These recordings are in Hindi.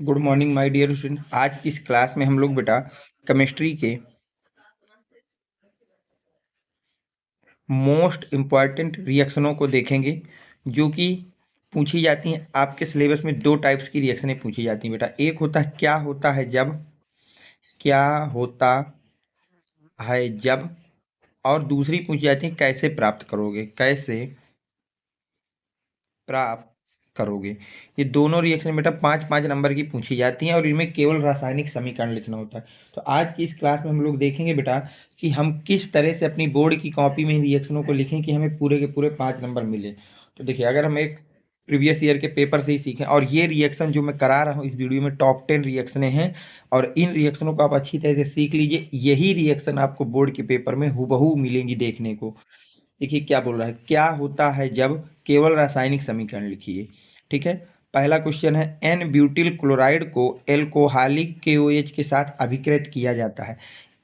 Good morning my dear student. आज की इस क्लास में हम लोग बेटा केमिस्ट्री के मोस्ट इम्पॉर्टेंट रिएक्शनों को देखेंगे जो कि पूछी जाती हैं। आपके सिलेबस में दो टाइप्स की रिएक्शनें पूछी जाती हैं बेटा। एक होता है क्या होता है जब, क्या होता है जब, और दूसरी पूछी जाती है कैसे प्राप्त करोगे, कैसे प्राप्त करोगे। ये दोनों रिएक्शन बेटा 5-5 नंबर की पूछी जाती हैं और इनमें केवल रासायनिक समीकरण लिखना होता है। तो आज की इस क्लास में हम लोग देखेंगे बेटा कि हम किस तरह से अपनी बोर्ड की कॉपी में रिएक्शनों को लिखें कि हमें पूरे के पूरे 5 नंबर मिले। तो देखिए, अगर हम एक प्रीवियस ईयर के पेपर से ही सीखें, और ये रिएक्शन जो मैं करा रहा हूँ इस वीडियो में टॉप 10 रिएक्शनें हैं, और इन रिएक्शनों को आप अच्छी तरह से सीख लीजिए। यही रिएक्शन आपको बोर्ड के पेपर में हूबहू मिलेंगी देखने को। देखिए क्या बोल रहा है, क्या होता है जब केवल रासायनिक समीकरण लिखिए। ठीक है, पहला क्वेश्चन है एन ब्यूटिल क्लोराइड को एल्कोहलिक KOH के साथ अभिकृत किया जाता है।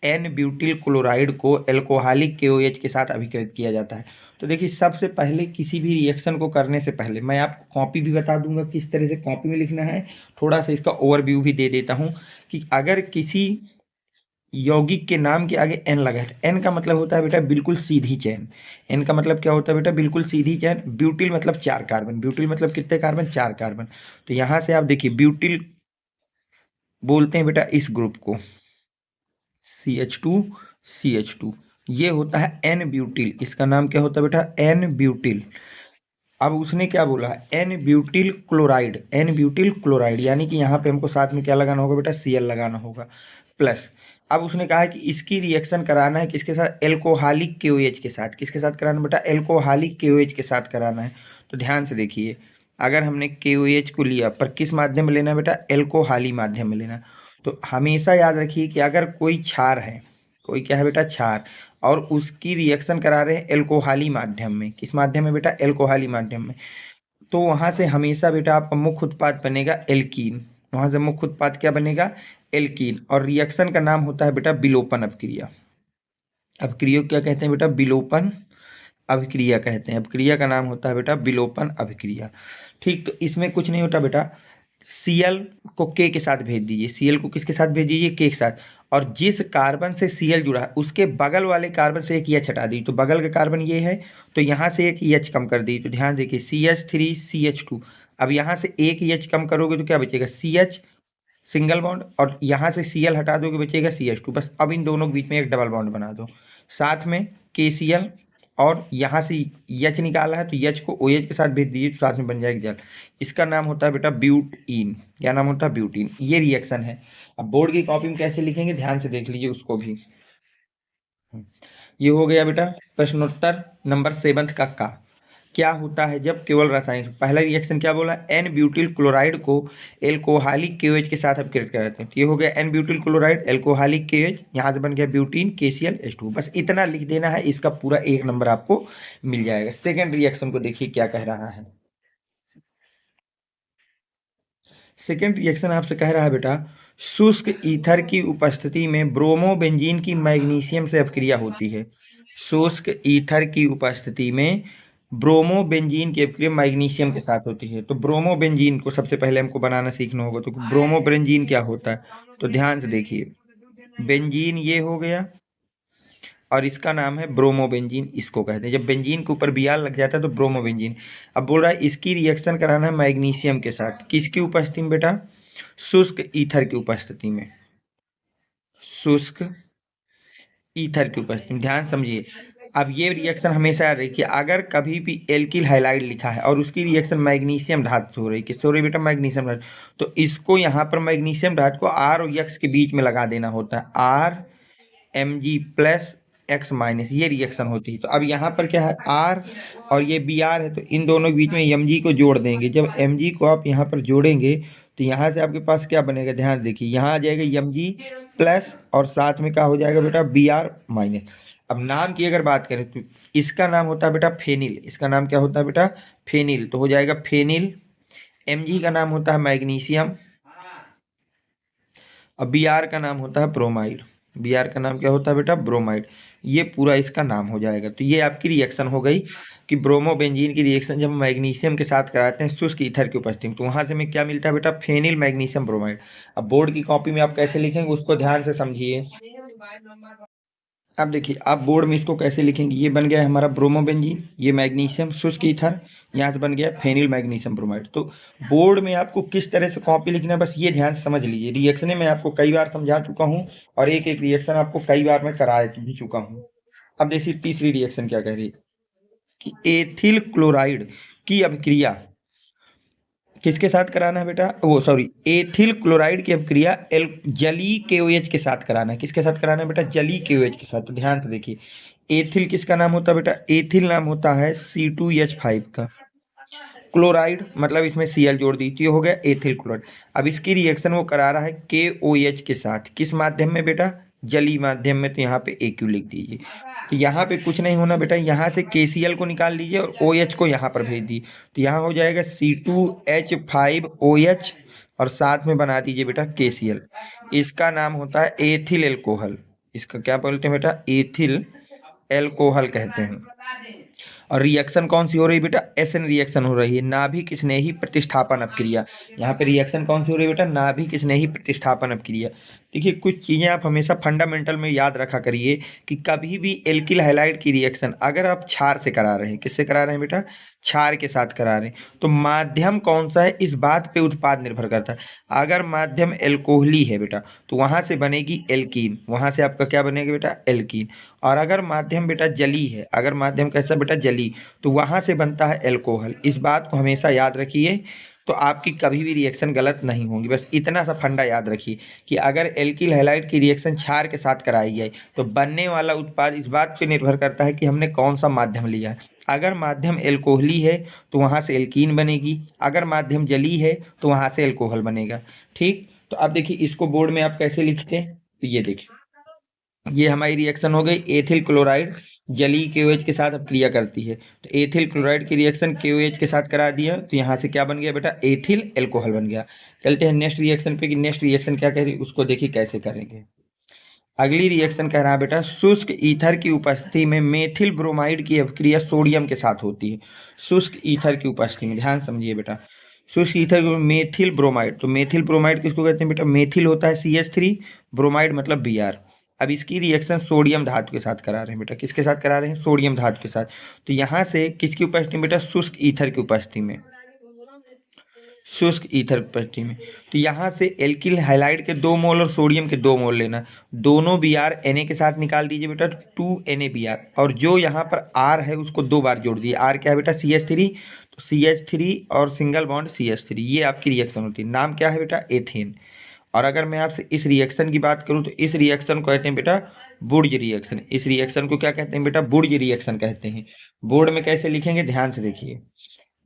एन ब्यूटिल क्लोराइड को एल्कोहलिक KOH के साथ अभिकृत किया जाता है। तो देखिए, सबसे पहले किसी भी रिएक्शन को करने से पहले मैं आपको कॉपी भी बता दूंगा किस तरह से कॉपी में लिखना है। थोड़ा सा इसका ओवरव्यू भी दे देता हूँ कि अगर किसी यौगिक के नाम के आगे एन लगा है, एन का मतलब होता है बेटा बिल्कुल सीधी चेन। एन का मतलब क्या होता है बेटा, बिल्कुल सीधी चेन। ब्यूटिल मतलब 4 कार्बन, ब्यूटिल मतलब कितने कार्बन, 4 कार्बन। तो यहां से आप देखिए ब्यूटिल बोलते हैं बेटा इस ग्रुप को, CH2 ये होता है एन ब्यूटिल। इसका नाम क्या होता है बेटा, एन ब्यूटिल। अब उसने क्या बोला है, N butyl chloride, N butyl chloride, यानी कि यहाँ पे हमको साथ में क्या लगाना होगा बेटा, Cl लगाना होगा प्लस। अब उसने कहा है कि इसकी रिएक्शन कराना है किसके साथ, एल्कोहलिक KOH के साथ। किसके साथ कराना बेटा, एल्कोहलिक KOH के साथ कराना है। तो ध्यान से देखिए, अगर हमने KOH को लिया पर किस माध्यम में लेना है बेटा, एल्कोहली माध्यम में लेना है। तो हमेशा याद रखिए कि अगर कोई क्षार है, कोई क्या है बेटा, क्षार, और उसकी रिएक्शन करा रहे हैं एल्कोहली माध्यम में, किस माध्यम में बेटा, एल्कोहली माध्यम में, तो वहां से हमेशा बेटा आपका मुख्य उत्पाद बनेगा एल्कीन। वहां से मुख्य उत्पाद क्या बनेगा, एल्कीन। और रिएक्शन का नाम होता है बेटा विलोपन अभिक्रिया। अभिक्रिया क्या कहते हैं बेटा, विलोपन अभिक्रिया कहते हैं। अभिक्रिया का नाम होता है बेटा विलोपन अभिक्रिया। ठीक, तो इसमें कुछ नहीं होता बेटा, Cl को K के साथ भेज दीजिए, Cl को किसके साथ भेज दीजिए, K के साथ। और जिस कार्बन से Cl जुड़ा है उसके बगल वाले कार्बन से एक H हटा दीजिए। तो बगल का कार्बन ये है, तो यहाँ से एक H कम कर दीजिए। तो ध्यान देखिए CH3CH2। अब यहाँ से एक H कम करोगे तो क्या बचेगा, CH सिंगल बॉन्ड, और यहाँ से Cl हटा दोगे बचेगा CH2। बस अब इन दोनों के बीच में एक डबल बॉन्ड बना दो, साथ में KCl, और यहाँ से H निकाला है तो H को OH के साथ भेज दीजिए, साथ में बन जाएगा जल। इसका नाम होता है बेटा ब्यूटीन। क्या नाम होता है, ब्यूटीन। ये रिएक्शन है। अब बोर्ड की कॉपी में कैसे लिखेंगे ध्यान से देख लीजिए उसको भी। ये हो गया बेटा प्रश्नोत्तर नंबर 7 का क्या होता है जब केवल रासायनिक। पहला रिएक्शन क्या बोला, एन ब्यूटिल क्लोराइड को एल्कोहलिक KOH के साथ अपकृत करते हैं। तो ये हो गया N butyl chloride alcoholic KOH, यहाँ से बन गया ब्यूटीन KClH2। बस इतना लिख देना है, इसका पूरा 1 नंबर आपको मिल जाएगा। सेकेंड रिएक्शन को देखिए क्या कह रहा है। सेकेंड रिएक्शन आपसे कह रहा है बेटा, शुष्क ईथर की उपस्थिति में ब्रोमोबेंजीन की मैग्नीशियम से अपक्रिया होती है। शुष्क ईथर की उपस्थिति में ब्रोमोबेंजीन की अपक्रिया मैग्नीशियम के साथ होती है। तो ब्रोमोबेंजीन को सबसे पहले हमको बनाना सीखना होगा। तो ब्रोमोबेंजीन क्या होता है, तो ध्यान से देखिए, बेंजीन ये हो गया, और इसका नाम है ब्रोमोबेंजीन, इसको कहते हैं। जब बेंजीन के ऊपर Br लग जाता है तो ब्रोमोबेंजीन। अब बोल रहा है इसकी रिएक्शन कराना है मैग्नीशियम के साथ। किसकी उपस्थिति में बेटा, शुष्क ईथर की उपस्थिति में, शुष्क ईथर की उपस्थिति में। ध्यान समझिए, अब ये रिएक्शन हमेशा याद रखिए, अगर कभी भी एल्किल हाइलाइड लिखा है और उसकी रिएक्शन मैग्नीशियम धातु से हो रही है, किससे हो रही है बेटा, मैग्नीशियम धातु, तो इसको यहाँ पर मैग्नीशियम धातु को R और X के बीच में लगा देना होता है, RMg प्लस X माइनस, ये रिएक्शन होती है। तो अब यहाँ पर क्या है, R और ये Br है, तो इन दोनों के बीच में Mg को जोड़ देंगे। जब Mg को आप यहाँ पर जोड़ेंगे तो यहाँ से आपके पास क्या बनेगा, ध्यान देखिए, यहाँ आ जाएगा Mg प्लस, और साथ में क्या हो जाएगा बेटा, Br माइनस। अब नाम की अगर बात करें तो इसका नाम होता है बेटा फेनिल। इसका नाम क्या होता है बेटा, फेनिल। तो हो जाएगा फेनिल। Mg का नाम होता है मैग्नीशियम, और Br का नाम होता है ब्रोमाइड। Br का नाम क्या होता है बेटा, ब्रोमाइड। ये पूरा इसका नाम हो जाएगा। तो ये आपकी रिएक्शन हो गई कि ब्रोमोबेंजीन की रिएक्शन जब मैग्नीशियम के साथ कराते हैं शुष्क ईथर की उपस्थिति में, तो वहां से हमें क्या मिलता है बेटा, फेनिल मैग्नीशियम ब्रोमाइड। अब बोर्ड की कॉपी में आप कैसे लिखेंगे उसको ध्यान से समझिए। अब देखिए आप बोर्ड में इसको कैसे लिखेंगे, ये बन गया है हमारा ब्रोमोबेंजीन, ये मैग्नीशियम शुष्क ईथर, यहाँ से बन गया फेनिल मैग्नीशियम ब्रोमाइड। तो बोर्ड में आपको किस तरह से कॉपी लिखना है बस ये ध्यान से समझ लीजिए। रिएक्शनें मैं आपको कई बार समझा चुका हूँ और एक एक रिएक्शन आपको कई बार मैं करा भी चुका हूँ। अब देखिए तीसरी रिएक्शन क्या कह रही है कि एथिल क्लोराइड की अभिक्रिया किसके साथ कराना है बेटा, वो सॉरी, एथिल क्लोराइड की अभिक्रिया जलीय KOH के साथ कराना है। किसके साथ कराना है बेटा, जलीय KOH के साथ। तो ध्यान से देखिए, एथिल किसका नाम होता है बेटा, एथिल नाम होता है C2H5 का। क्लोराइड मतलब इसमें Cl जोड़ दी तो ये हो गया एथिल क्लोराइड। अब इसकी रिएक्शन वो करा रहा है KOH के साथ, किस माध्यम में बेटा, जलीय माध्यम में। तो यहाँ पे AQ लिख दीजिए। तो यहाँ पे कुछ नहीं होना बेटा, यहाँ से KCl को निकाल लीजिए और OH को यहाँ पर भेज दी। तो यहाँ हो जाएगा C2H5OH और साथ में बना दीजिए बेटा KCl। इसका नाम होता है एथिल एल्कोहल। इसका क्या बोलते हैं बेटा, एथिल एल्कोहल कहते हैं। और रिएक्शन कौन सी हो रही है बेटा, एसएन रिएक्शन हो रही है, नाभिक स्नेही प्रतिस्थापन अपक्रिया। यहाँ पे रिएक्शन कौन सी हो रही है बेटा, नाभिक स्नेही प्रतिस्थापन अपक्रिया। देखिए कुछ चीज़ें आप हमेशा फंडामेंटल में याद रखा करिए कि कभी भी एल्किल हैलाइड की रिएक्शन अगर आप क्षार से करा रहे हैं, किससे करा रहे हैं बेटा, क्षार के साथ करा रहे हैं, तो माध्यम कौन सा है इस बात पे उत्पाद निर्भर करता है। अगर माध्यम एल्कोहली है बेटा तो वहां से बनेगी एल्कीन, वहां से आपका क्या बनेगा बेटा, एल्कीन। और अगर माध्यम बेटा जली है, अगर माध्यम कैसा बेटा, जली, तो वहां से बनता है एल्कोहल। इस बात को हमेशा याद रखिए, तो आपकी कभी भी रिएक्शन गलत नहीं होगी। बस इतना सा फंडा याद रखिए कि अगर एल्किल हैलाइड की रिएक्शन क्षार के साथ कराई जाए तो बनने वाला उत्पाद इस बात पे निर्भर करता है कि हमने कौन सा माध्यम लिया है। अगर माध्यम एल्कोहली है तो वहां से एल्कीन बनेगी, अगर माध्यम जली है तो वहां से एल्कोहल बनेगा। ठीक, तो अब देखिए इसको बोर्ड में आप कैसे लिखते हैं, तो ये देखिए ये हमारी रिएक्शन हो गई, एथिल क्लोराइड जलीय KOH के साथ अपक्रिया करती है। तो एथिल क्लोराइड की रिएक्शन KOH के साथ करा दिया तो यहाँ से क्या बन गया बेटा, एथिल एल्कोहल बन गया। चलते हैं नेक्स्ट रिएक्शन पे कि नेक्स्ट रिएक्शन क्या कह रही है उसको देखिए कैसे करेंगे। अगली रिएक्शन कह रहा है बेटा, शुष्क ईथर की उपस्थिति में मेथिल ब्रोमाइड की अभिक्रिया सोडियम के साथ होती है। शुष्क ईथर की उपस्थिति में, ध्यान समझिए बेटा, शुष्क ईथर मेथिल ब्रोमाइड, तो मेथिल ब्रोमाइड किसको कहते हैं बेटा, मेथिल होता है CH3, ब्रोमाइड मतलब Br। अब इसकी रिएक्शन सोडियम धातु के साथ करा रहे हैं बेटा, किसके साथ करा रहे हैं, सोडियम धातु के साथ। तो यहाँ से किसकी उपस्थिति में बेटा, शुष्क ईथर की उपस्थिति में, शुष्क ईथर उपस्थिति में। तो यहाँ से एल्किल हैलाइड के 2 मोल और सोडियम के 2 मोल लेना, दोनों Br Na के साथ निकाल दीजिए बेटा 2NaBr, और जो यहाँ पर R है उसको 2 बार जोड़ दीजिए। R क्या है बेटा, CH3, तो CH3 और सिंगल बॉन्ड CH3, ये आपकी रिएक्शन होती है। नाम क्या है बेटा, एथेन। और अगर मैं आपसे इस रिएक्शन की बात करूं तो इस रिएक्शन को कहते हैं बेटा बुर्ज रिएक्शन। इस रिएक्शन को क्या कहते हैं बेटा, बुर्ज रिएक्शन कहते हैं। बोर्ड में कैसे लिखेंगे ध्यान से देखिए,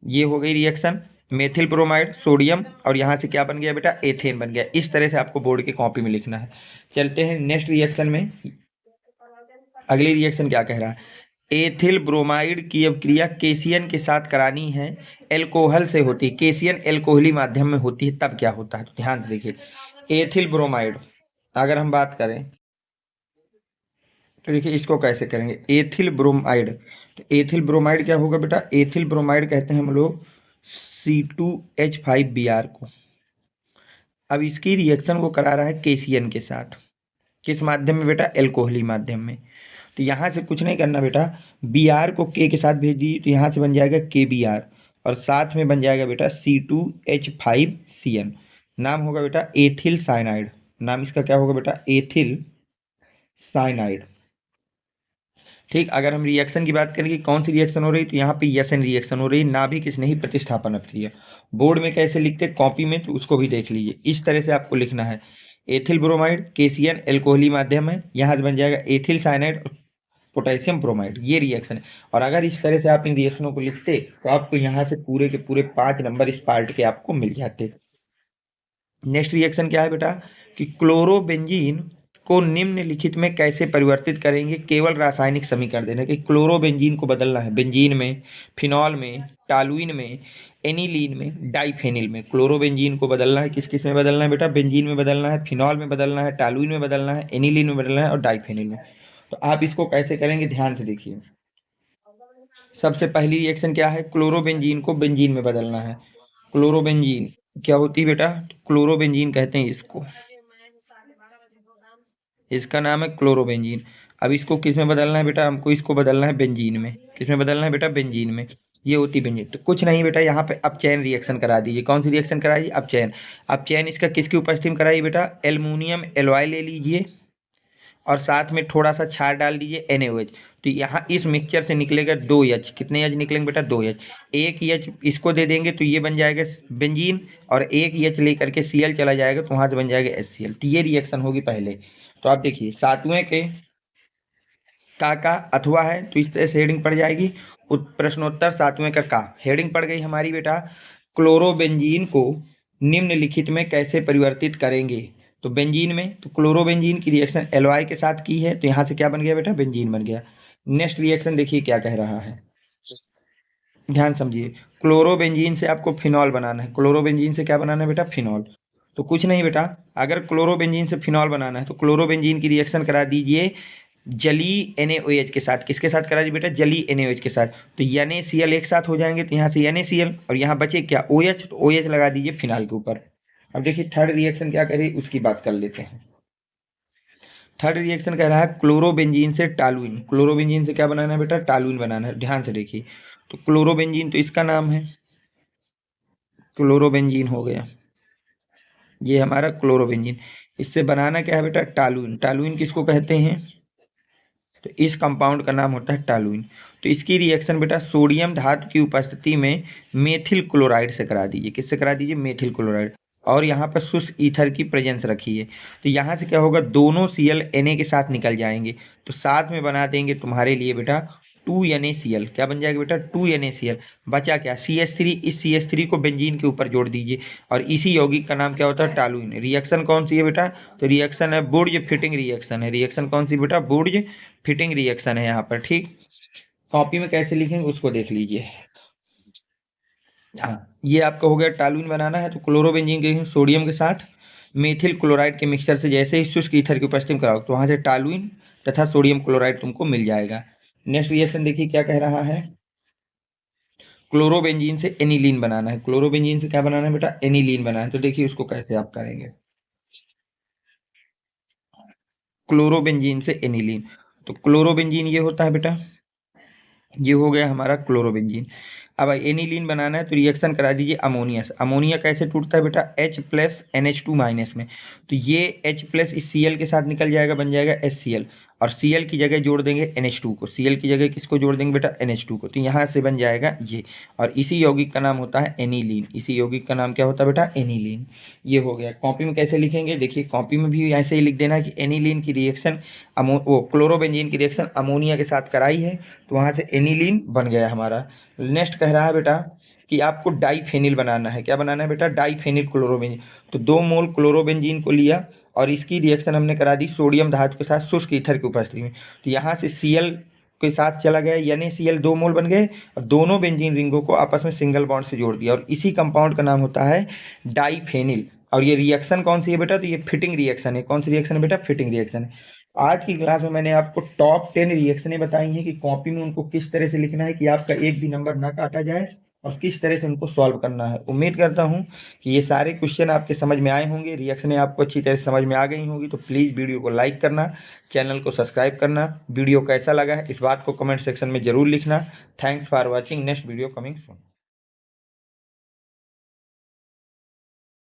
ये हो गई रिएक्शन मेथिल ब्रोमाइड सोडियम और यहाँ से क्या बन गया बेटा, एथेन बन गया। इस तरह से आपको बोर्ड की कॉपी में लिखना है। चलते हैं नेक्स्ट रिएक्शन में। अगली रिएक्शन क्या कह रहा है, एथिल ब्रोमाइड की अभिक्रिया केसियन के साथ करानी है, एल्कोहल से होती है, केसियन एल्कोहली माध्यम में होती है, तब क्या होता है। तो ध्यान से देखिए, एथिल ब्रोमाइड अगर हम बात करें तो देखिए इसको कैसे करेंगे, एथिल ब्रोमाइड। तो एथिल ब्रोमाइड क्या होगा बेटा, एथिल ब्रोमाइड कहते हैं हम लोग C2H5Br को। अब इसकी रिएक्शन वो करा रहा है केसियन के साथ, किस माध्यम में बेटा, एल्कोहली माध्यम में। तो यहाँ से कुछ नहीं करना बेटा, Br को K के साथ भेज दी तो यहाँ से बन जाएगा KBr और साथ में बन जाएगा बेटा C2H5Cn। नाम होगा बेटा एथिल साइनाइड, नाम इसका क्या होगा बेटा, एथिल साइनाइड। ठीक, अगर हम रिएक्शन की बात करें कि कौन सी रिएक्शन हो रही, तो यहाँ पे एसएन रिएक्शन हो रही, नाभिक स्नेही प्रतिस्थापन अपक्रिया। बोर्ड में कैसे लिखते कॉपी में, तो उसको भी देख लीजिए। इस तरह से आपको लिखना है, एथिल ब्रोमाइड केसियन एल्कोहली माध्यम है, यहाँ से बन जाएगा एथिल साइनाइड पोटेशियम ब्रोमाइड, ये रिएक्शन है। और अगर इस तरह से आप इन रिएक्शनों को लिखते तो आपको यहाँ से पूरे के पूरे 5 नंबर इस पार्ट के आपको मिल जाते। नेक्स्ट रिएक्शन क्या है बेटा कि क्लोरोबेंजीन को निम्नलिखित में कैसे परिवर्तित करेंगे, केवल रासायनिक समीकरण देना कि क्लोरोबेंजीन को बदलना है बेंजीन में, फिनॉल में, टालुइन में, एनिलीन में, डाइफेनिल में। क्लोरोबेंजीन को बदलना है, किस किस में बदलना है बेटा, बेंजीन में बदलना है, फिनॉल में बदलना है, टालुइन में बदलना है, एनिलीन में बदलना है और डाइफेनिल में। तो आप इसको कैसे करेंगे ध्यान से देखिए। सबसे पहली रिएक्शन क्या है, क्लोरोबेंजीन को बेंजीन में बदलना है। क्लोरोबेंजीन क्या होती है बेटा, क्लोरोबेंजीन कहते हैं इसको, इसका नाम है क्लोरोबेंजीन। अब इसको किस में बदलना है बेटा, हमको इसको बदलना है बेंजीन में। किस में बदलना है बेटा, बेंजीन में। ये होती है बेंजीन। तो कुछ नहीं बेटा, यहाँ पे अपचयन रिएक्शन करा दीजिए। कौन सी रिएक्शन कराइए, अपचयन। अपचयन इसका किसकी उपस्थिति में कराइए बेटा, एल्युमिनियम एलॉय ले लीजिए और साथ में थोड़ा सा क्षार डाल दीजिए NaOH। तो यहाँ इस मिक्सचर से निकलेगा 2H। कितने H निकलेंगे बेटा, 2H। एक H इसको दे देंगे तो ये बन जाएगा बेंजीन, और एक H लेकर के Cl चला जाएगा तो वहाँ से बन जाएगा HCl। तो ये रिएक्शन होगी पहले। तो आप देखिए सातवें के का अथवा है तो इस तरह से हेडिंग पड़ जाएगी। प्रश्नोत्तर सातवें का हेडिंग पड़ गई हमारी बेटा, क्लोरोबेंजीन को निम्नलिखित में कैसे परिवर्तित करेंगे। तो बेंजीन में, तो क्लोरोबेंजीन की रिएक्शन एलवाई के साथ की है तो यहाँ से क्या बन गया बेटा, बेंजीन बन गया। नेक्स्ट रिएक्शन देखिए क्या कह रहा है, ध्यान समझिए। क्लोरोबेंजीन से आपको फिनॉल बनाना है। क्लोरोबेंजीन से क्या बनाना है बेटा, फिनॉल। तो कुछ नहीं बेटा, अगर क्लोरोबेंजीन से फिनॉल बनाना है तो क्लोरोबेंजीन की रिएक्शन करा दीजिए जली NaOH के साथ। किसके साथ करा दीजिए बेटा, जली NaOH के साथ। तो NaCl एक साथ हो जाएंगे तो यहाँ से NaCl और यहाँ बचे क्या, OH। तो OH लगा दीजिए फिनाल के ऊपर। अब देखिए थर्ड रिएक्शन क्या करें उसकी बात कर लेते हैं। थर्ड रिएक्शन कह रहा है क्लोरोबेंजीन से टालुइन। क्लोरोबेंजीन से क्या बनाना है बेटा, टालुइन बनाना है। ध्यान से देखिए, तो क्लोरोबेंजीन तो इसका नाम है, क्लोरोबेंजीन हो गया ये हमारा क्लोरोबेंजीन। इससे बनाना क्या है बेटा, टालुइन। टालुइन किसको कहते हैं, तो इस कंपाउंड का नाम होता है टालुइन। तो इसकी रिएक्शन बेटा सोडियम धातु की उपस्थिति में मेथिल क्लोराइड से करा दीजिए। किससे करा दीजिए, मेथिल क्लोराइड। और यहाँ पर शुष्क ईथर की प्रेजेंस रखिए। तो यहाँ से क्या होगा, दोनों Cl Na के साथ निकल जाएंगे तो साथ में बना देंगे तुम्हारे लिए बेटा 2NaCl। क्या बन जाएगा बेटा, 2NaCl। बचा क्या, CH3। इस CH3 को बेंजीन के ऊपर जोड़ दीजिए और इसी यौगिक का नाम क्या होता है, टालुइन। रिएक्शन कौन सी है बेटा, तो रिएक्शन है बुर्ज फिटिंग रिएक्शन है। रिएक्शन कौन सी बेटा, बुर्ज फिटिंग रिएक्शन है यहाँ पर। ठीक, कॉपी में कैसे लिखेंगे उसको देख लीजिए। हाँ, ये आपका हो गया, टालुइन बनाना है तो क्लोरोबेंजीन के सोडियम के साथ मेथिल क्लोराइड के मिक्सचर से जैसे ही शुष्क ईथर की उपस्थिति में कराओ तो वहाँ से टालुइन तथा सोडियम क्लोराइड तुमको मिल जाएगा। नेक्स्ट रिएक्शन देखिए क्या कह रहा है, क्लोरोबेंजीन से एनिलीन बनाना है। क्लोरोबेंजीन से क्या बनाना है बेटा, एनिलीन बनाना है। तो देखिए उसको कैसे आप करेंगे, क्लोरोबेंजीन से एनिलीन। तो क्लोरोबेंजीन ये होता है बेटा, ये हो गया हमारा क्लोरोबेंजीन। अब एनिलीन बनाना है तो रिएक्शन करा दीजिए अमोनिया से। अमोनिया कैसे टूटता है बेटा, H+NH2- में। तो ये H+ इस Cl के साथ निकल जाएगा, बन जाएगा HCl। और Cl की जगह जोड़ देंगे NH2 को। Cl की जगह किसको जोड़ देंगे बेटा, NH2 को। तो यहाँ से बन जाएगा ये, और इसी यौगिक का नाम होता है एनिलीन। इसी यौगिक का नाम क्या होता है बेटा, एनिलीन। ये हो गया। कॉपी में कैसे लिखेंगे, देखिए कॉपी में भी ऐसे ही लिख देना कि एनिलीन की रिएक्शन क्लोरोबेंजीन की रिएक्शन अमोनिया के साथ कराई है तो वहाँ से एनिलीन बन गया हमारा। नेक्स्ट कह रहा है बेटा कि आपको डाइफेनिल बनाना है। क्या बनाना है बेटा, डाइफेनिल क्लोरोबेंजीन। तो 2 मोल क्लोरोबेंजीन को लिया और इसकी रिएक्शन हमने करा दी सोडियम धातु के साथ शुष्क ईथर की उपस्थिति में। तो यहाँ से Cl के साथ चला गया NaCl, 2 मोल बन गए और दोनों बेंजीन रिंगों को आपस में सिंगल बॉन्ड से जोड़ दिया और इसी कंपाउंड का नाम होता है डाइफेनिल। और ये रिएक्शन कौन सी है बेटा, तो ये फिटिंग रिएक्शन है। कौन सी रिएक्शन है बेटा, फिटिंग रिएक्शन है। आज की क्लास में मैंने आपको टॉप 10 रिएक्शनें बताई हैं कि कॉपी में उनको किस तरह से लिखना है कि आपका एक भी नंबर ना काटा जाए और किस तरह से उनको सॉल्व करना है। उम्मीद करता हूं कि ये सारे क्वेश्चन आपके समझ में आए होंगे, रिएक्शनें आपको अच्छी तरह से समझ में आ गई होंगी। तो प्लीज़ वीडियो को लाइक करना, चैनल को सब्सक्राइब करना। वीडियो कैसा लगा है इस बात को कमेंट सेक्शन में ज़रूर लिखना। Thanks for watching, next video coming soon.